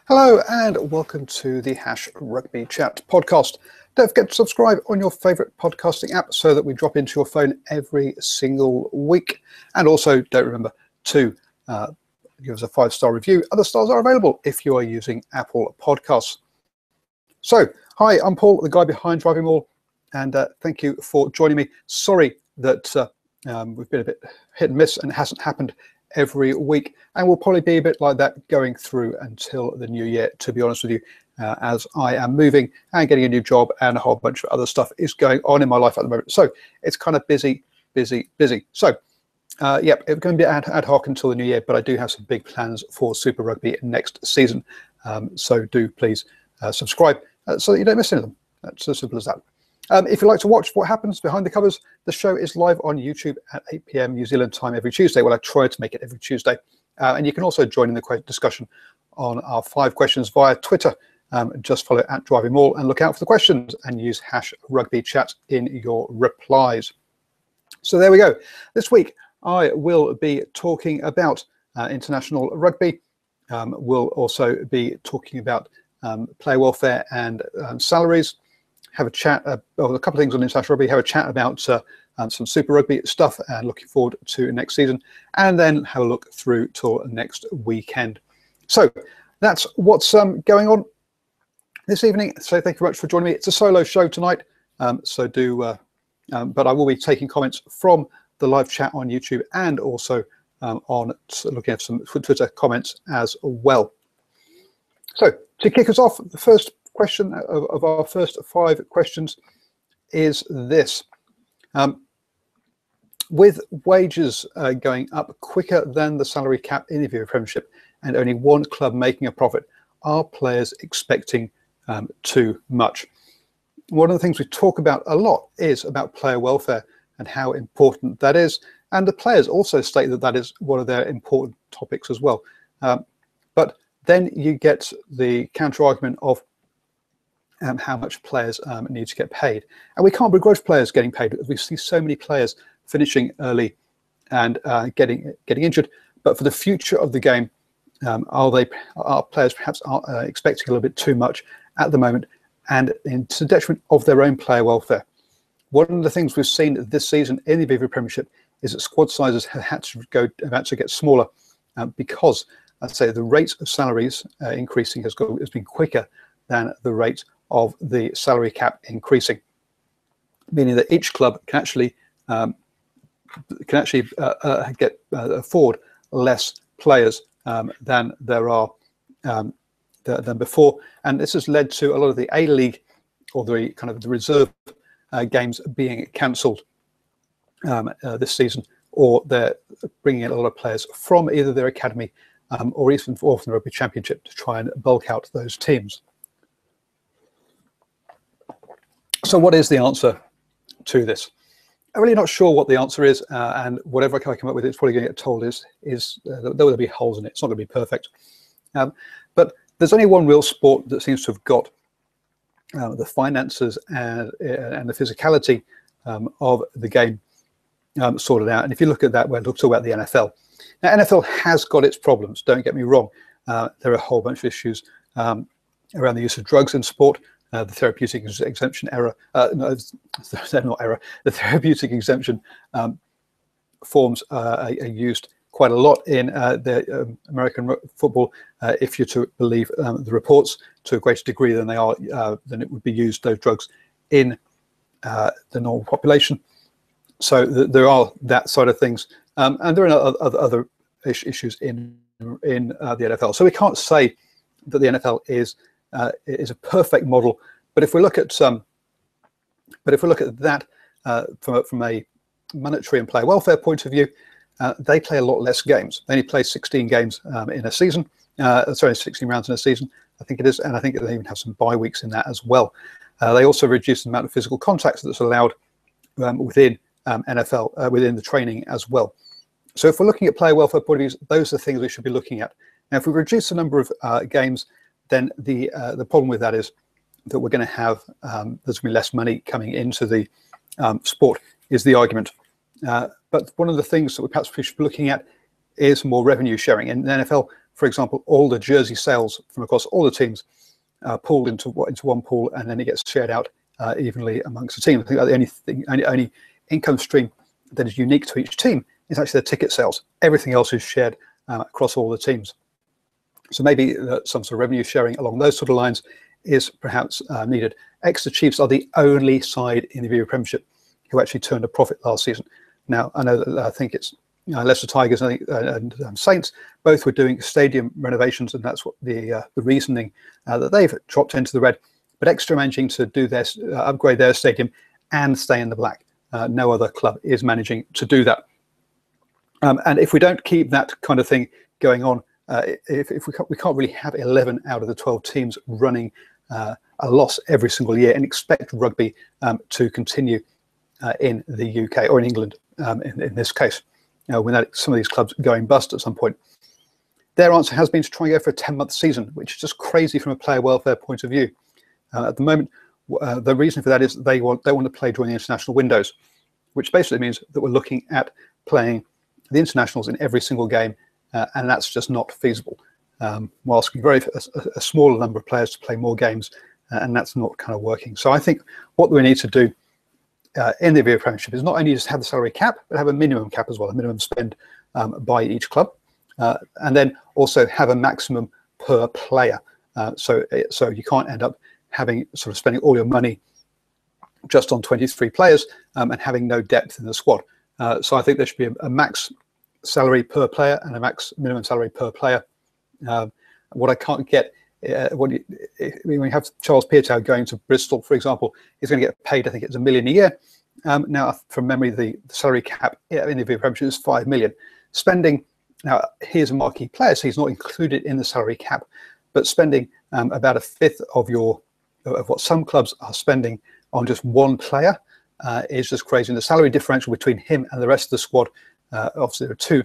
Hello and welcome to the Rugby Chat podcast. Don't forget to subscribe on your favourite podcasting app so that we drop into your phone every single week. And also don't remember to give us a 5-star review. Other stars are available if you are using Apple Podcasts. So, hi, I'm Paul, the guy behind DrivingMaul, and thank you for joining me. Sorry that we've been a bit hit and miss and it hasn't happened every week, and will probably be a bit like that going through until the new year, to be honest with you, as I am moving and getting a new job and a whole bunch of other stuff is going on in my life at the moment. So it's kind of busy. So yep, it's going to be ad hoc until the new year, but I do have some big plans for Super Rugby next season. So do please subscribe so that you don't miss any of them. That's as simple as that. If you'd like to watch what happens behind the covers, the show is live on YouTube at 8 p.m. New Zealand time every Tuesday. Well, I try to make it every Tuesday. And you can also join in the discussion on our 5 questions via Twitter. Just follow at DrivingMaul and look out for the questions and use #RugbyChat in your replies. So there we go. This week, I will be talking about international rugby. We'll also be talking about player welfare and salaries. Have a chat about a couple of things on international rugby, have a chat about some Super Rugby stuff and looking forward to next season, and then have a look through till next weekend. So that's what's going on this evening. So thank you very much for joining me. It's a solo show tonight, so do, but I will be taking comments from the live chat on YouTube and also on looking at some Twitter comments as well. So to kick us off, the first question of our first 5 questions is this. With wages going up quicker than the salary cap in the Premiership and only one club making a profit, are players expecting too much? One of the things we talk about a lot is about player welfare and how important that is. And the players also state that that is one of their important topics as well. But then you get the counter argument of how much players need to get paid, and we can't begrudge players getting paid. We see so many players finishing early and getting injured. But for the future of the game, are players perhaps expecting a little bit too much at the moment, and to the detriment of their own player welfare? One of the things we've seen this season in the Viva Premiership is that squad sizes have had to get smaller because I'd say the rate of salaries increasing has been quicker than the rate of the salary cap increasing, meaning that each club can actually afford less players than there are than before, and this has led to a lot of the A League or the kind of the reserve games being cancelled this season, or they're bringing in a lot of players from either their academy or even from the Rugby Championship to try and bulk out those teams. So what is the answer to this? I'm really not sure what the answer is, and whatever I come up with, it's probably going to get told there will be holes in it. It's not going to be perfect. But there's only one real sport that seems to have got the finances and the physicality of the game sorted out. And if you look at that, we'll talk about the NFL. Now, NFL has got its problems, don't get me wrong. There are a whole bunch of issues around the use of drugs in sport. The therapeutic exemption error, no, they're not error. The therapeutic exemption forms are used quite a lot in the American football, if you're to believe the reports, to a greater degree than they are than it would be used, those drugs, in the normal population. So there are that side of things, and there are other issues in the NFL. So we can't say that the NFL is a perfect model, but if we look at that from a monetary and player welfare point of view, they play a lot less games. They only play 16 games in a season. 16 rounds in a season, I think it is, and I think they even have some bye weeks in that as well. They also reduce the amount of physical contact that's allowed within NFL, within the training as well. So if we're looking at player welfare point of views, those are the things we should be looking at. Now, if we reduce the number of games, then the problem with that is that we're going to have there's going to be less money coming into the sport, is the argument. But one of the things that we perhaps should be looking at is more revenue sharing. In the NFL, for example, all the jersey sales from across all the teams pooled into one pool, and then it gets shared out evenly amongst the team. I think the only income stream that is unique to each team is actually the ticket sales. Everything else is shared across all the teams. So maybe some sort of revenue sharing along those sort of lines is perhaps needed. Exeter Chiefs are the only side in the Viewer Premiership who actually turned a profit last season. Now, I know that I think it's Leicester Tigers and Saints both were doing stadium renovations, and that's what the reasoning that they've dropped into the red. But Exeter managing to do their upgrade their stadium and stay in the black. No other club is managing to do that. And if we don't keep that kind of thing going on, if we can't really have 11 out of the 12 teams running a loss every single year and expect rugby to continue in the UK or in England in this case, without some of these clubs going bust at some point. Their answer has been to try and go for a 10-month season, which is just crazy from a player welfare point of view. At the moment, the reason for that is they want to play during the international windows, which basically means that we're looking at playing the internationals in every single game, and that's just not feasible. We're asking a smaller number of players to play more games, and that's not kind of working. So I think what we need to do in the Viewer Premiership is not only just have the salary cap, but have a minimum cap as well, a minimum spend by each club, and then also have a maximum per player. So you can't end up having sort of spending all your money just on 23 players and having no depth in the squad. So I think there should be a max salary per player and a max minimum salary per player. What I can't get, when you have Charles Piatow going to Bristol, for example, he's going to get paid, I think it's $1 million a year. Now, from memory, the salary cap in the Viewer Premiership is $5 million. Spending, now he's a marquee player, so he's not included in the salary cap, but spending about a fifth of what some clubs are spending on just one player is just crazy. And the salary differential between him and the rest of the squad, obviously there are two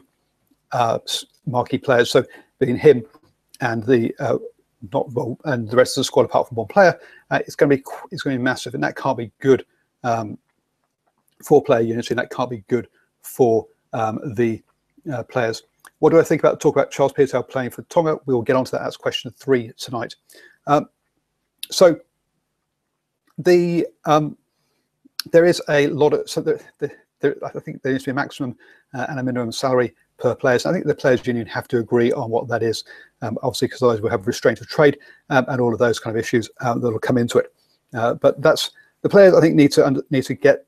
marquee players, so between him and the rest of the squad apart from one player, it's going to be massive, and that can't be good for player unity, and that can't be good for the players. What do I think talk about Charles Piatow playing for Tonga? We will get onto that as question 3 tonight. So there is a lot of, I think there needs to be a maximum and a minimum salary per player. So I think the players' union have to agree on what that is, obviously, because otherwise we'll have restraint of trade and all of those kind of issues that will come into it. But that's the players. I think need to get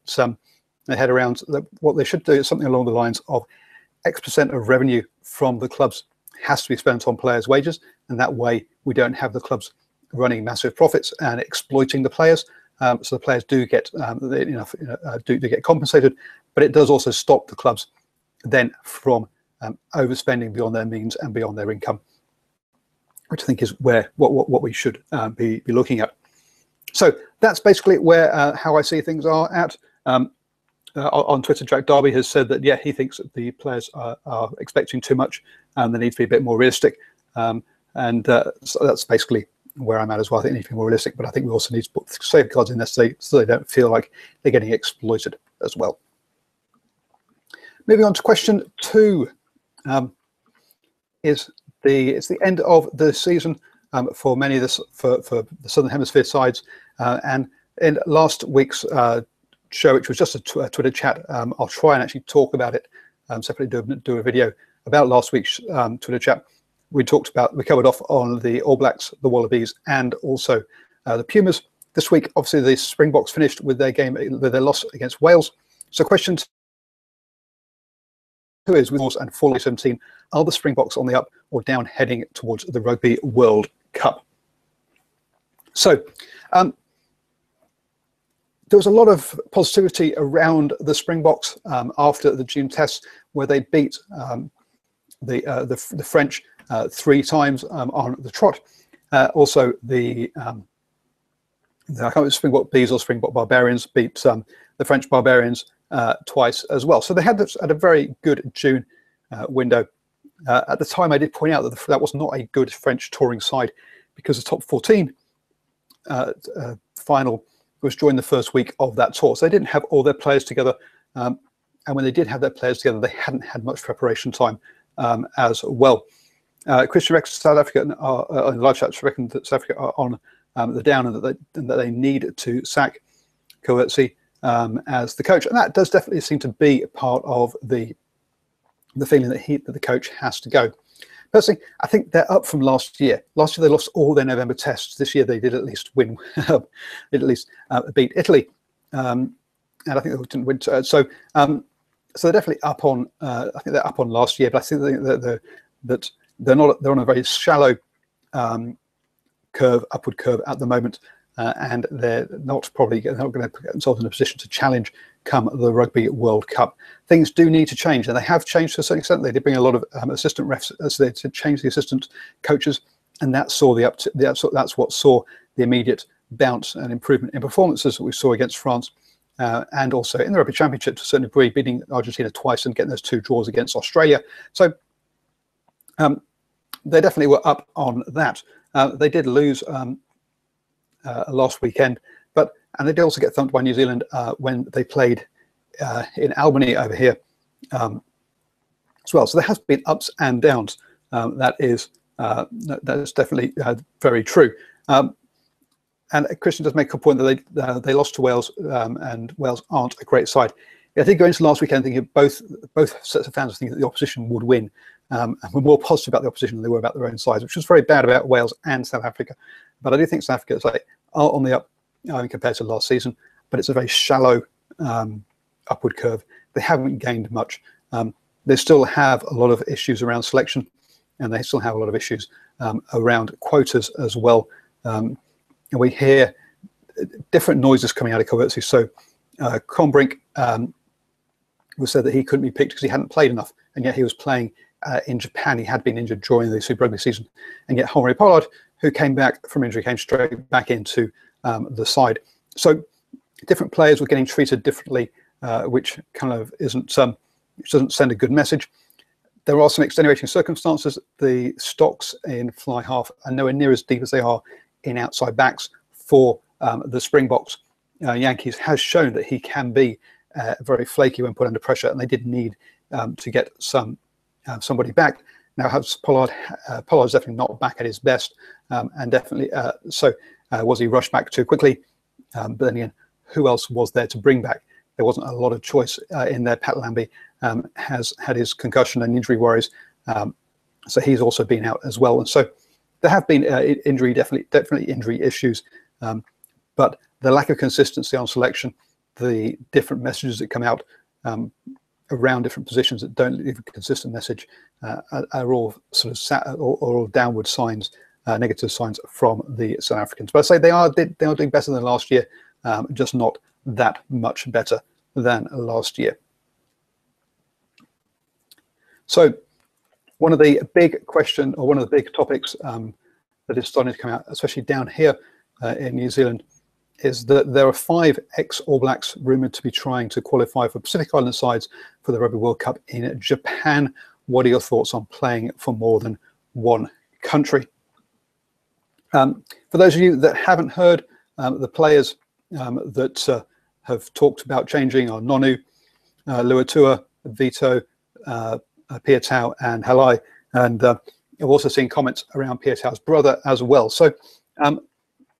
their head around what they should do is something along the lines of X% of revenue from the clubs has to be spent on players' wages, and that way we don't have the clubs running massive profits and exploiting the players. So the players do get do get compensated, but it does also stop the clubs then from overspending beyond their means and beyond their income, which I think is what we should be looking at. So that's basically where how I see things are at. On Twitter, Jack Darby has said that, yeah, he thinks that the players are expecting too much and they need to be a bit more realistic. So that's basically where I'm at as well. I think they need to be more realistic, but I think we also need to put safeguards in there so they don't feel like they're getting exploited as well. Moving on to question 2, it's the end of the season for many of for the Southern Hemisphere sides, and in last week's show, which was just a Twitter chat, I'll try and actually talk about it separately, do a video about last week's Twitter chat. We covered off on the All Blacks, the Wallabies, and also the Pumas. This week, obviously, the Springboks finished with their loss against Wales. So question 2 is, with Wales and 4-17, are the Springboks on the up or down heading towards the Rugby World Cup? So there was a lot of positivity around the Springboks after the June tests, where they beat the French 3 times on the trot. Also, I can't remember, Springbok Bees or Springbok Barbarians beat the French Barbarians twice as well. So they had a very good June window. At the time, I did point out that that was not a good French touring side, because the top 14 final was during the first week of that tour. So they didn't have all their players together. And when they did have their players together, they hadn't had much preparation time as well. Christian reckons South Africa are on live chats reckon that South Africa are on the down, and that they need to sack Coetzee as the coach, and that does definitely seem to be part of the feeling that the coach has to go. Personally, I think they're up from last year. Last year they lost all their November tests. This year they did at least win, at least beat Italy, and I think they didn't win. So they're definitely up on. I think they're up on last year, but I think that they're on a very shallow upward curve at the moment, and they're not going to put themselves in a position to challenge come the Rugby World Cup. Things do need to change, and they have changed to a certain extent. They did bring a lot of assistant refs, so they did change the assistant coaches, and that's what saw the immediate bounce and improvement in performances that we saw against France, and also in the Rugby Championship to a certain degree, beating Argentina twice and getting those 2 draws against Australia. So they definitely were up on that. They did lose last weekend, and they did also get thumped by New Zealand when they played in Albany over here as well. So there has been ups and downs. That is definitely very true. And Christian does make a point that they lost to Wales, and Wales aren't a great side. I think going into last weekend, thinking both sets of fans thinking that the opposition would win, and were more positive about the opposition than they were about their own sides, which was very bad about Wales and South Africa. But I do think South Africa are on the up compared to last season, but it's a very shallow upward curve. They haven't gained much. They still have a lot of issues around selection, and they still have a lot of issues around quotas as well. And we hear different noises coming out of Coetzee. So Combrink was said that he couldn't be picked because he hadn't played enough, and yet he was playing in Japan. He had been injured during the Super Rugby season, and yet Henri Pollard, who came back from injury, came straight back into the side. So different players were getting treated differently, which kind of which doesn't send a good message. There are some extenuating circumstances. The stocks in fly half are nowhere near as deep as they are in outside backs for the Springboks. Yankees has shown that he can be very flaky when put under pressure, and they did need to get somebody back. Now, Pollard's definitely not back at his best, and definitely was he rushed back too quickly? But then again, who else was there to bring back? There wasn't a lot of choice in there. Pat Lambie has had his concussion and injury worries, so he's also been out as well. And so there have been definitely injury issues, but the lack of consistency on selection, the different messages that come out around different positions that don't leave a consistent message, are all sort of all downward signs, negative signs from the South Africans. But I say they are doing better than last year, just not that much better than last year. So one of the big topics that is starting to come out, especially down here in New Zealand, is that there are 5 ex-All Blacks rumoured to be trying to qualify for Pacific Island sides for the Rugby World Cup in Japan. What are your thoughts on playing for more than one country? For those of you that haven't heard, the players that have talked about changing are Nonu, Luatua, Vito, Piatau, and Halai. And I've also seen comments around Piatau's brother as well. So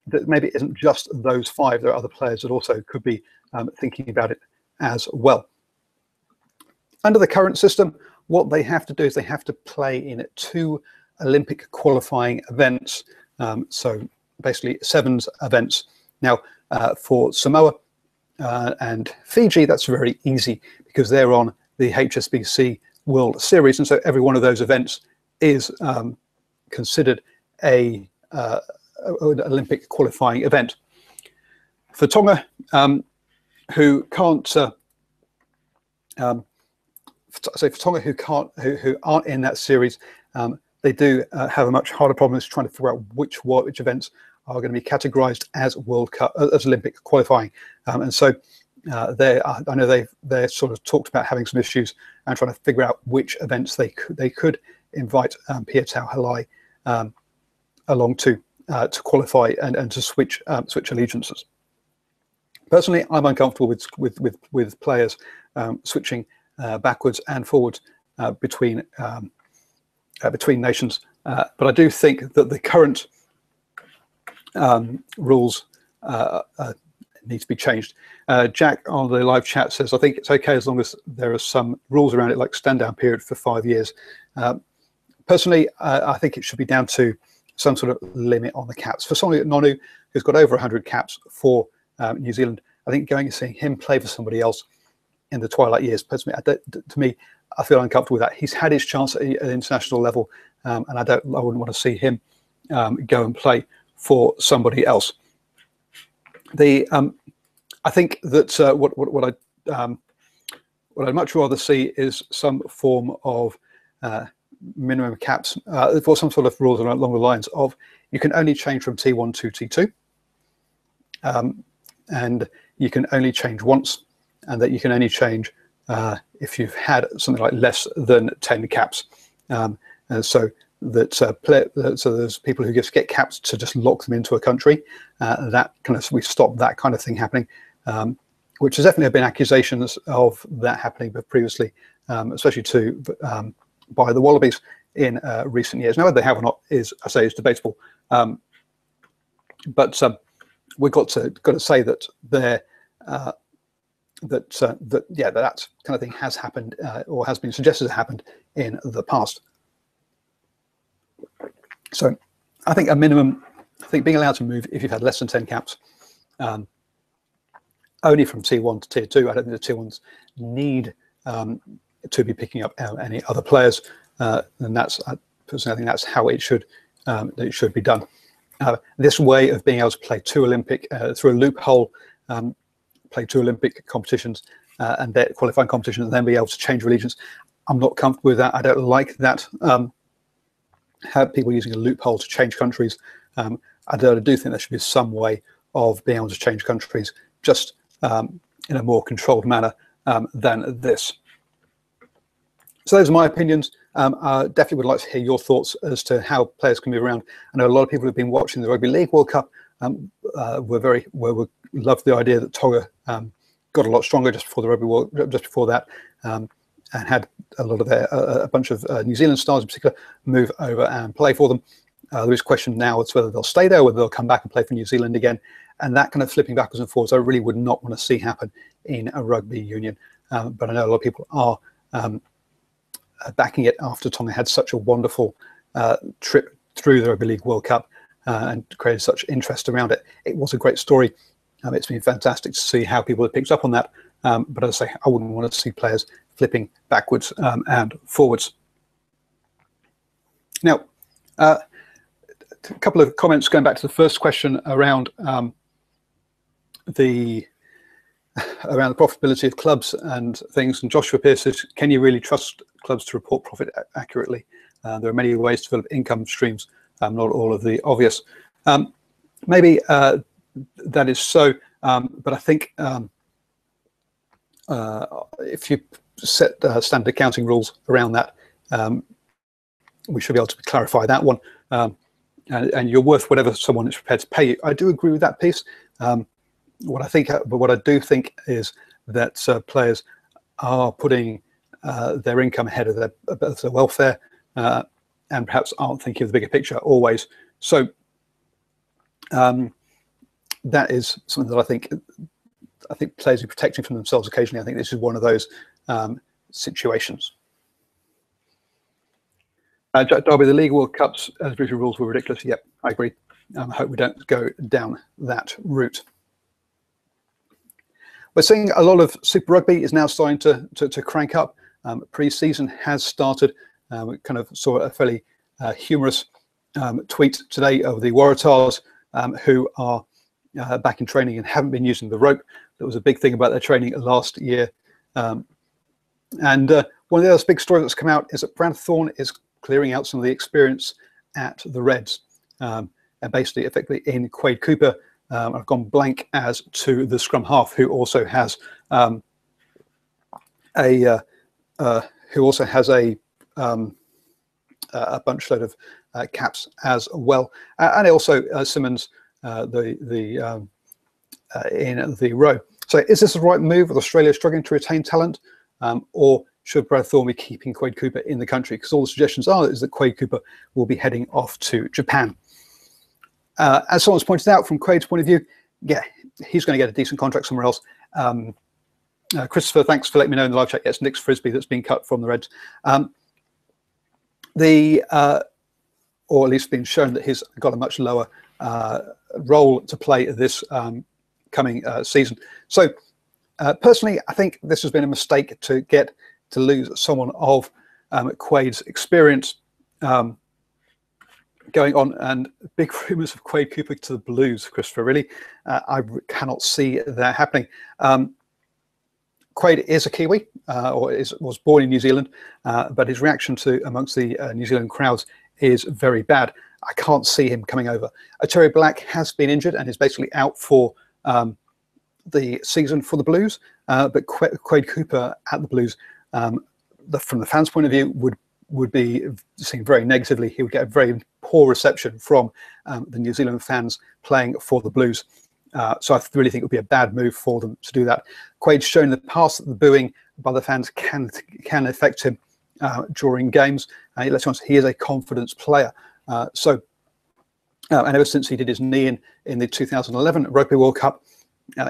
that maybe it isn't just those 5. There are other players that also could be thinking about it as well. Under the current system, what they have to do is they have to play in 2 Olympic qualifying events. So basically 7s events. Now, for Samoa and Fiji, that's very easy because they're on the HSBC World Series, and so every one of those events is considered an Olympic qualifying event. For Tonga, who aren't in that series, they do have a much harder problem is trying to figure out which events are going to be categorized as World Cup, as Olympic qualifying, and so I know they're sort of talked about having some issues and trying to figure out which events they could invite Piatau Halai along to qualify and to switch allegiances. Personally, I'm uncomfortable with players switching backwards and forwards between nations But I do think that the current rules need to be changed. Jack on the live chat says, I think it's okay as long as there are some rules around it, like stand down period for 5 years. Personally, I think it should be down to some sort of limit on the caps. For somebody like Nonu, who's got over 100 caps for New Zealand, I think going and seeing him play for somebody else in the twilight years, personally, to me, I feel uncomfortable with that. He's had his chance at international level, and I wouldn't want to see him go and play for somebody else. I think that what I'd much rather see is some form of minimum caps, for some sort of rules along the lines of you can only change from T1 to T2, and you can only change once, and that you can only change if you've had something like less than 10 caps. And so that so there's people who just get caps to just lock them into a country. That kind of, we stop that kind of thing happening, which has definitely been accusations of that happening, but previously, especially by the Wallabies in recent years. Now, whether they have or not is, I say, is debatable. But we've got to say that that kind of thing has happened or has been suggested to happen in the past. So I think a minimum, I think being allowed to move if you've had less than 10 caps, only from T1 to Tier 2. I don't think the Tier 1s need to be picking up any other players, and that's, personally, I think that's how it should be done. This way of being able to play two Olympic through a loophole, play two Olympic competitions and then qualifying competitions, and then be able to change allegiance, I'm not comfortable with that. I don't like that. Have people using a loophole to change countries. I do think there should be some way of being able to change countries just in a more controlled manner than this. So those are my opinions. I definitely would like to hear your thoughts as to how players can move around. I know a lot of people who've been watching the Rugby League World Cup loved the idea that Tonga got a lot stronger just before the Rugby World, just before that, and had a lot of a bunch of New Zealand stars in particular move over and play for them. There is a question now as to whether they'll stay there, whether they'll come back and play for New Zealand again, and that kind of flipping backwards and forwards I really would not want to see happen in a rugby union. But I know a lot of people are backing it after Tonga had such a wonderful trip through the Rugby League World Cup and created such interest around it. It was a great story. It's been fantastic to see how people have picked up on that. But as I say, I wouldn't want to see players flipping backwards and forwards. Now, a couple of comments going back to the first question around the profitability of clubs and things. And Joshua Pierce says, can you really trust clubs to report profit accurately? There are many ways to develop income streams, not all of the obvious. Maybe that is so, but I think if you set standard accounting rules around that, we should be able to clarify that one. And you're worth whatever someone is prepared to pay you. I do agree with that piece. What I do think is that players are putting their income ahead of their welfare, and perhaps aren't thinking of the bigger picture always. So that is something that I think players are protecting from themselves occasionally. I think this is one of those situations. Derby, the League World Cups as visual rules were ridiculous. Yep, I agree. I hope we don't go down that route. We're seeing a lot of Super Rugby is now starting to crank up. Pre-season has started. We kind of saw a fairly humorous tweet today of the Waratahs, who are back in training and haven't been using the rope. That was a big thing about their training last year. And one of the other big stories that's come out is that Brad Thorne is clearing out some of the experience at the Reds, and basically effectively in Quade Cooper. I've gone blank as to the scrum half, who also has a bunch of caps as well, and also Simmons in the row. So is this the right move with Australia struggling to retain talent, or should Brad Thorne be keeping Quade Cooper in the country? Because all the suggestions are is that Quade Cooper will be heading off to Japan. As someone's pointed out, from Quade's point of view, yeah, he's going to get a decent contract somewhere else. Christopher, thanks for letting me know in the live chat. Yes, Nick's Frisbee that's been cut from the Reds. Or at least been shown that he's got a much lower role to play this coming season. So personally, I think this has been a mistake to lose someone of Quade's experience going on, and big rumours of Quade Cooper to the Blues, Christopher, really. I cannot see that happening. Quade is a Kiwi, was born in New Zealand, but his reaction to amongst the New Zealand crowds is very bad. I can't see him coming over. Terry Black has been injured and is basically out for the season for the Blues, but Quade Cooper at the Blues, from the fans' point of view, would be seen very negatively. He would get a very poor reception from the New Zealand fans playing for the Blues. So I really think it would be a bad move for them to do that. Quade's shown in the past that the booing by the fans can affect him during games. Let's be honest, he is a confidence player. And ever since he did his knee in the 2011 Rugby World Cup,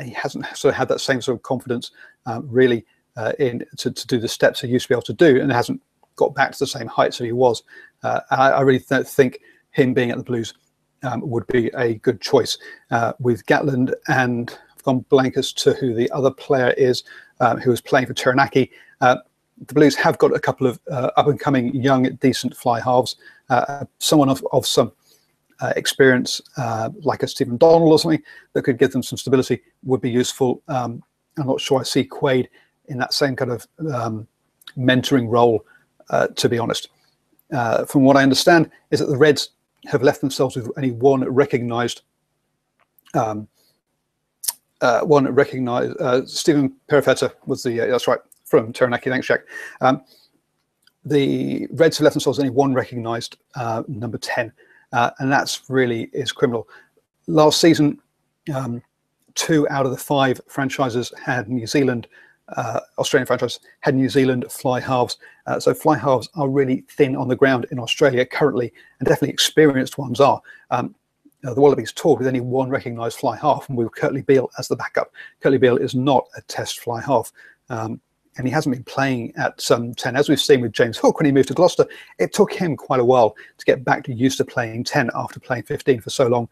he hasn't sort of had that same sort of confidence really to do the steps he used to be able to do, and hasn't got back to the same heights that he was. I really don't think him being at the Blues would be a good choice. With Gatland, and I've gone blank as to who the other player is who was playing for Taranaki. The Blues have got a couple of up-and-coming young, decent fly halves. Someone of some experience, like a Stephen Donald or something, that could give them some stability would be useful. I'm not sure I see Quade in that same kind of mentoring role, to be honest. From what I understand, is that the Reds have left themselves with only one recognised Stephen Perifetta was the that's right, from Taranaki. Thanks, Jack. The Reds have left themselves only one recognised number 10, and that's really is criminal. Last season, 2 out of the 5 franchises had New Zealand, Australian franchises had New Zealand fly halves. So fly halves are really thin on the ground in Australia currently, and definitely experienced ones are. The Wallabies toured with only one recognised fly half, and with Kurtley Beale as the backup. Kurtley Beale is not a test fly half, and he hasn't been playing at some 10. As we've seen with James Hook when he moved to Gloucester, it took him quite a while to get back to used to playing 10 after playing 15 for so long,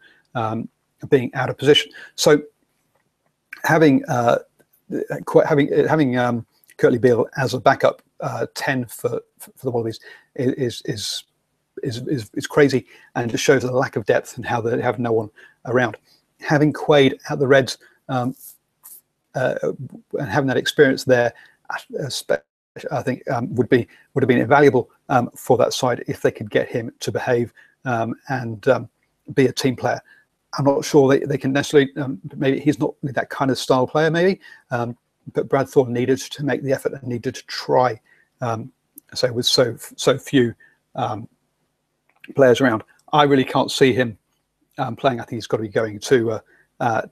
being out of position. So having Kurtley Beale as a backup 10 for the Wallabies is crazy, and just shows the lack of depth and how they have no one around. Having Quade at the Reds and having that experience there, I think would have been invaluable for that side if they could get him to behave and be a team player. I'm not sure they can necessarily. Maybe he's not that kind of style player, maybe. But Brad Thorne needed to make the effort and needed to try. So with so few players around, I really can't see him playing. I think he's got to be going to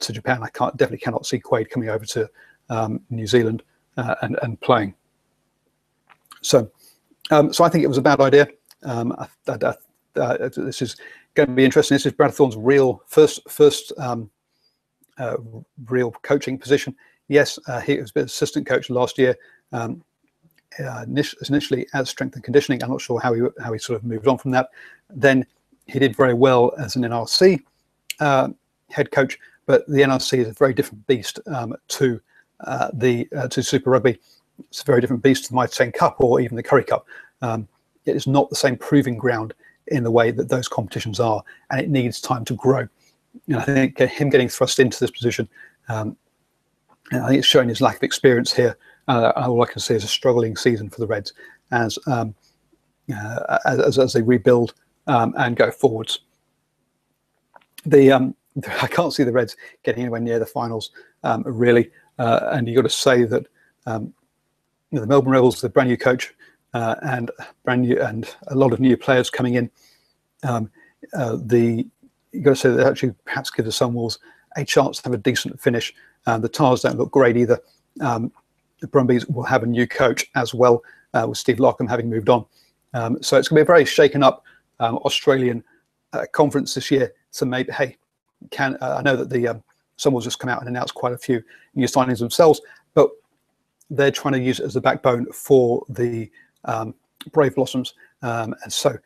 Japan. I definitely cannot see Quade coming over to New Zealand and playing. So I think it was a bad idea. This is going to be interesting. This is Brad Thorne's first real coaching position. Yes, he was assistant coach last year, initially as strength and conditioning. I'm not sure how he sort of moved on from that. Then he did very well as an NRC head coach, but the NRC is a very different beast to Super Rugby. It's a very different beast to the Mitre 10 Cup or even the Currie Cup. It is not the same proving ground in the way that those competitions are, and it needs time to grow. And I think him getting thrust into this position, I think it's showing his lack of experience here. All I can see is a struggling season for the Reds as they rebuild and go forwards. I can't see the Reds getting anywhere near the finals, really. And you've got to say that the Melbourne Rebels, the brand new coach and a lot of new players coming in. You've got to say that actually perhaps give the Sunwolves a chance to have a decent finish. The Tars don't look great either. The Brumbies will have a new coach as well. with Steve Lockham having moved on. So it's going to be a very shaken up Australian conference this year. So maybe, hey, I know that the someone's just come out and announced quite a few new signings themselves, but they're trying to use it as the backbone for the Brave Blossoms, and so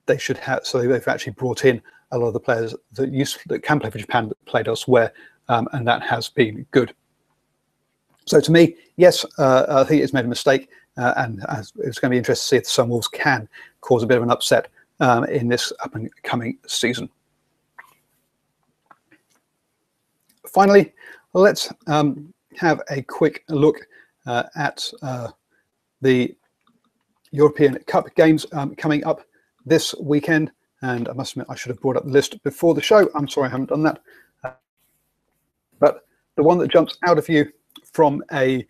they should have. So they've actually brought in a lot of the players that can play for Japan that played elsewhere, and that has been good. So to me, yes, I think it's made a mistake, and it's going to be interesting to see if the Sunwolves can cause a bit of an upset in this up and coming season. Finally, let's have a quick look at the European Cup games coming up this weekend. And I must admit, I should have brought up the list before the show. I'm sorry I haven't done that. But the one that jumps out of you from a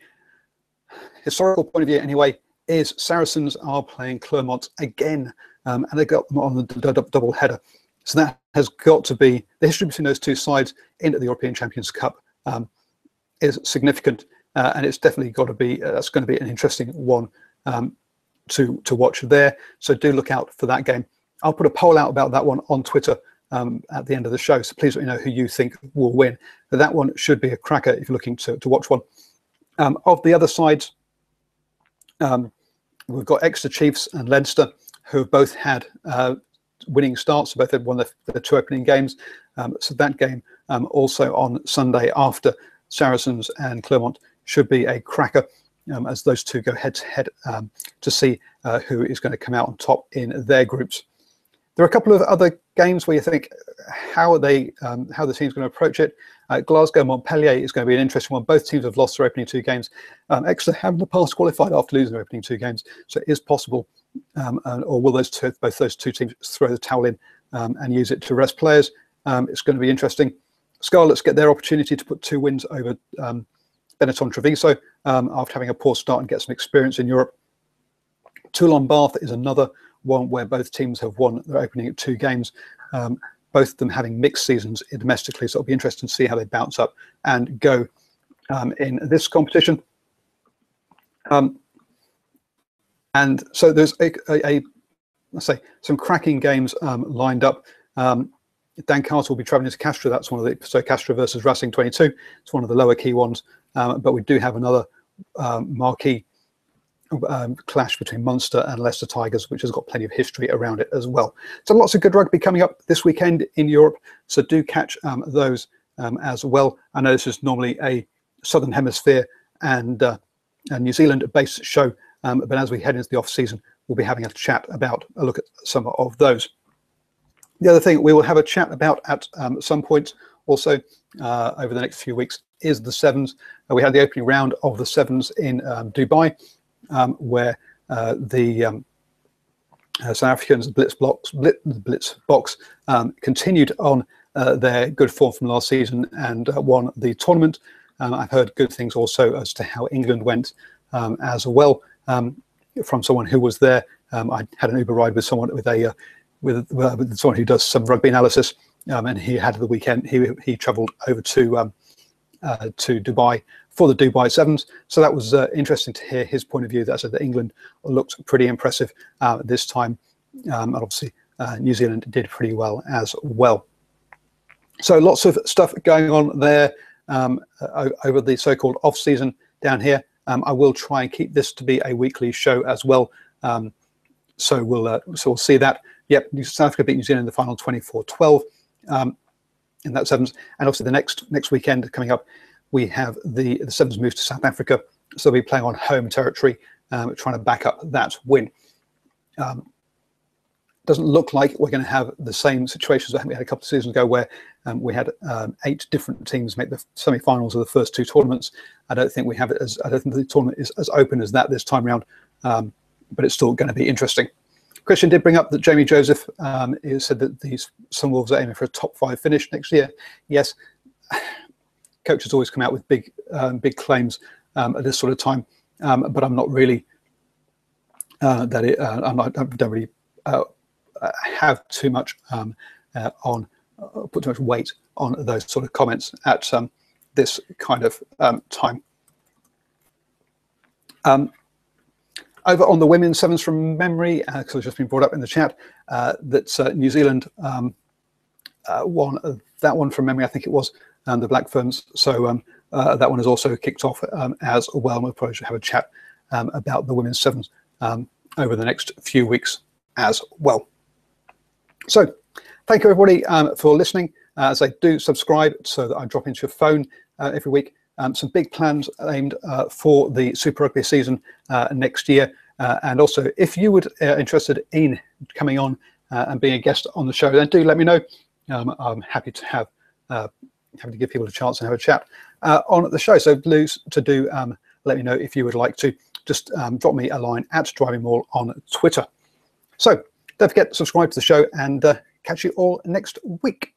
historical point of view anyway is Saracens are playing Clermont again, and they got them on the double header. So that has got to be, the history between those two sides into the European Champions Cup is significant, and it's definitely got to be, that's going to be an interesting one to watch there. So do look out for that game. I'll put a poll out about that one on Twitter at the end of the show, so please let me know who you think will win. But that one should be a cracker if you're looking to watch one. Of the other sides, we've got Exeter Chiefs and Leinster, who have both had winning starts. So both had won their two opening games. So that game also on Sunday after Saracens and Clermont should be a cracker, as those two go head to head to see who is going to come out on top in their groups. There are a couple of other games where you think, how the team's going to approach it. Glasgow Montpellier is going to be an interesting one. Both teams have lost their opening two games. Exeter have in the past qualified after losing their opening two games, so it is possible. Or will both those two teams throw the towel in and use it to rest players? It's going to be interesting. Scarlets get their opportunity to put 2 wins over Benetton Treviso after having a poor start and get some experience in Europe. Toulon Bath is another one where both teams have won their opening 2 games, both of them having mixed seasons domestically, so it'll be interesting to see how they bounce up and go in this competition. And so there's let's say some cracking games lined up. Dan Carter will be travelling to Castres. That's one of the, so Castres versus Racing 22. It's one of the lower key ones, but we do have another marquee clash between Munster and Leicester Tigers, which has got plenty of history around it as well. So lots of good rugby coming up this weekend in Europe, so do catch those as well. I know this is normally a Southern Hemisphere and New Zealand based show, but as we head into the off season, we'll be having a chat about a look at some of those. The other thing we will have a chat about at some point also over the next few weeks is the Sevens. We had the opening round of the Sevens in Dubai, where the South Africans, the Blitz Box, continued on their good form from last season and won the tournament. I've heard good things also as to how England went as well, from someone who was there. I had an Uber ride with someone with someone who does some rugby analysis, and he had the weekend. He travelled over to Dubai for the Dubai Sevens, so that was interesting to hear his point of view. That said that England looked pretty impressive this time, and obviously New Zealand did pretty well as well. So lots of stuff going on there over the so-called off-season down here. I will try and keep this to be a weekly show as well. So we'll see that. Yep, South Africa beat New Zealand in the final 24-12 in that Sevens, and obviously the next weekend coming up, we have the Sevens move to South Africa, so we'll be playing on home territory, trying to back up that win. Doesn't look like we're going to have the same situations that we had a couple of seasons ago, where we had 8 different teams make the semi-finals of the first 2 tournaments. I don't think we have it as, I don't think the tournament is as open as that this time around, but it's still going to be interesting. Christian did bring up that Jamie Joseph said that these Sunwolves are aiming for a top 5 finish next year. Yes, coaches always come out with big claims at this sort of time, but I'm not really I don't really have too much put too much weight on those sort of comments at this kind of time. Over on the women's sevens from memory, because it's just been brought up in the chat, that New Zealand won that one from memory, I think it was, the Black Ferns. So that one is also kicked off as well. We'll probably have a chat about the women's sevens over the next few weeks as well. So thank you everybody for listening. As I do, subscribe so that I drop into your phone every week. Some big plans aimed for the Super Rugby season next year. And also, if you would interested in coming on and being a guest on the show, then do let me know. I'm happy to have happy to give people a chance and have a chat on the show. So please let me know if you would like to. Just drop me a line at DrivingMaul on Twitter. So don't forget to subscribe to the show, and catch you all next week.